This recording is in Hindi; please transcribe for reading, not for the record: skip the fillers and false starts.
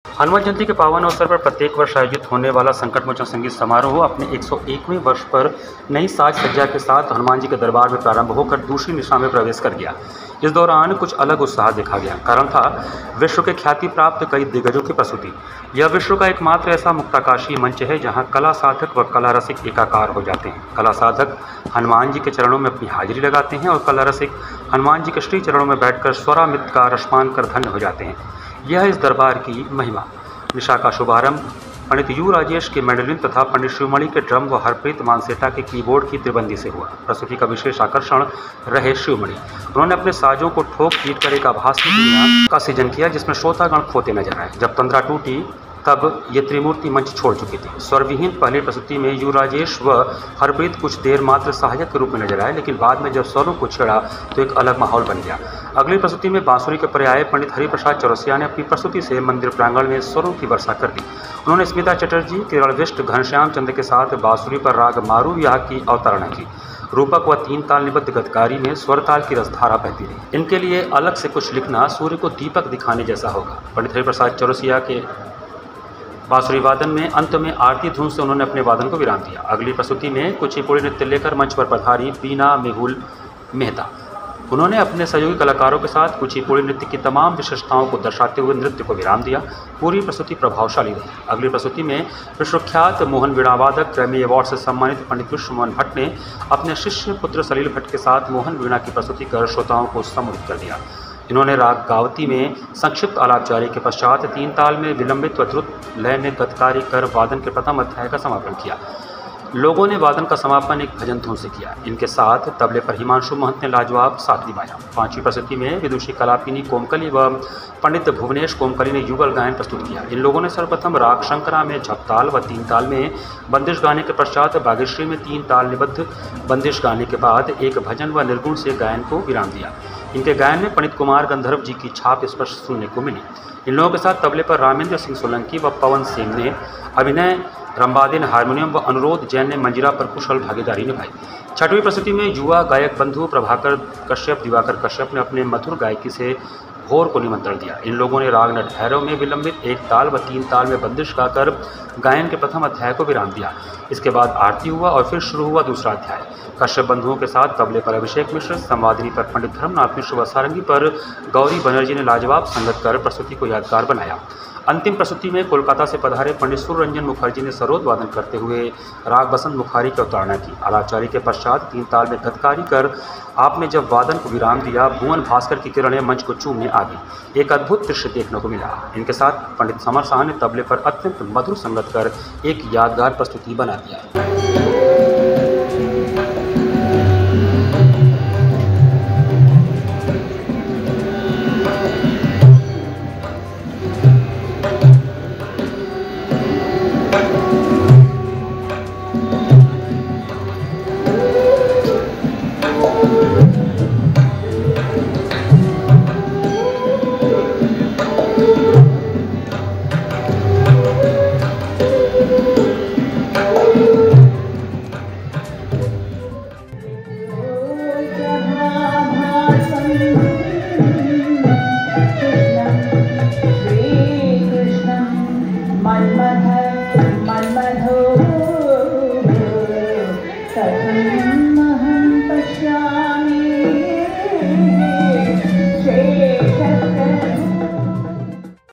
हनुमान जयंती के पावन अवसर पर प्रत्येक वर्ष आयोजित होने वाला संकट मोचन संगीत समारोह अपने 101वें वर्ष पर नई साज सज्जा के साथ हनुमान जी के दरबार में प्रारंभ होकर दूसरी निशा में प्रवेश कर गया। इस दौरान कुछ अलग उत्साह देखा गया। कारण था विश्व के ख्याति प्राप्त कई दिग्गजों की प्रस्तुति। यह विश्व का एकमात्र ऐसा मुक्ताकाशी मंच है जहां कला साधक व कला रसिक एकाकार हो जाते हैं। कला साधक हनुमान जी के चरणों में अपनी हाजिरी लगाते हैं और कला रसिक हनुमान जी के श्री चरणों में बैठकर स्वरामृत का रसपान कर धन्य हो जाते हैं। यह इस दरबार की महिमा। निशा का शुभारंभ पंडित यू राजेश के मैंडोलिन तथा पंडित शिवमणि के ड्रम व हरप्रीत मानसेटा के कीबोर्ड की त्रिबंदी से हुआ। प्रस्तुति का विशेष आकर्षण रहे शिवमणि। उन्होंने अपने साजों को ठोक पीट कर एक आभासी दुनिया का सृजन किया जिसमें श्रोतागण खोते नजर आए। जब तंद्रा टूटी तब ये त्रिमूर्ति मंच छोड़ चुकी थी। स्वरविहीन पहली प्रस्तुति में यू राजेश व हरप्रीत कुछ देर मात्र सहायक के रूप में नजर आए, लेकिन बाद में जब स्वरों को छेड़ा तो एक अलग माहौल बन गया। अगली प्रस्तुति में बांसुरी के पर्याय पंडित हरिप्रसाद चौरसिया ने अपनी प्रस्तुति से मंदिर प्रांगण में स्वरों की वर्षा कर दी। उन्होंने स्मिता चटर्जी, केरल विष्ट, घनश्याम चंद्र के साथ बांसुरी पर राग मारू विवाह की अवतारणा की। रूपक व तीन ताल निबद्ध गतकारी में स्वरताल की रसधारा बहती रही। इनके लिए अलग से कुछ लिखना सूर्य को दीपक दिखाने जैसा होगा। पंडित हरिप्रसाद चौरसिया के बांसुरी वादन में अंत में आरती धुन से उन्होंने अपने वादन को विराम दिया। अगली प्रस्तुति में कुचिपुड़ी नृत्य लेकर मंच पर पधारी बीना मेहुल मेहता। उन्होंने अपने सहयोगी कलाकारों के साथ कुचिपुड़ी नृत्य की तमाम विशेषताओं को दर्शाते हुए नृत्य को विराम दिया। पूरी प्रस्तुति प्रभावशाली रही। अगली प्रस्तुति में विश्वख्यात मोहन वीणा वादक, ग्रैमी अवार्ड से सम्मानित पंडित विश्वमोहन भट्ट ने अपने शिष्य पुत्र सलील भट्ट के साथ मोहन वीणा की प्रस्तुति कर श्रोताओं को सम्मोहित कर दिया। इन्होंने राग गावती में संक्षिप्त आलाप जारी के पश्चात तीन ताल में विलंबित व द्रुत लय में गतकारी कर वादन के प्रथम अध्याय का समापन किया। लोगों ने वादन का समापन एक भजन धुन से किया। इनके साथ तबले पर हिमांशु महंत ने लाजवाब साथ निभाया। पांचवी प्रस्तुति में विदुषी कलापिनी कोमकली व पंडित भुवनेश कोमकली ने युगल गायन प्रस्तुत किया। इन लोगों ने सर्वप्रथम राग शंकरा में झपताल व तीन ताल में बंदिश गाने के पश्चात बागेश्वरी में तीन ताल निबद्ध बंदिश गाने के बाद एक भजन व निर्गुण से गायन को विराम दिया। इनके गायन में पंडित कुमार गंधर्व जी की छाप स्पष्ट सुनने को मिली। इन लोगों के साथ तबले पर रामेंद्र सिंह सोलंकी व पवन सिंह ने अभिनय, रंबादे ने हारमोनियम व अनुरोध जैन ने मंजीरा पर कुशल भागीदारी निभाई। छठवीं प्रस्तुति में युवा गायक बंधु प्रभाकर कश्यप, दिवाकर कश्यप ने अपने मधुर गायकी से भोर को निमंत्रण दिया। इन लोगों ने राग नट भैरव में विलंबित एक ताल व तीन ताल में बंदिश गाकर गायन के प्रथम अध्याय को विराम दिया। इसके बाद आरती हुआ और फिर शुरू हुआ दूसरा अध्याय। कश्यप बंधुओं के साथ तबले पर अभिषेक मिश्र, संवादिनी पर पंडित धर्मनाथ मिश्र व सारंगी पर गौरी बनर्जी ने लाजवाब संगत कर प्रस्तुति को यादगार बनाया। अंतिम प्रस्तुति में कोलकाता से पधारे पंडित सूर्यरंजन मुखर्जी ने सरोद वादन करते हुए राग बसंत मुखारी की अवतारणा की। आलापचारी के पश्चात तीन ताल में गतकारी कर आपने जब वादन को विराम दिया, भुवन भास्कर की किरणें मंच को चूमने आ गई। एक अद्भुत दृश्य देखने को मिला। इनके साथ पंडित समर शाह ने तबले पर अत्यंत मधुर संगत कर एक यादगार प्रस्तुति बना दिया।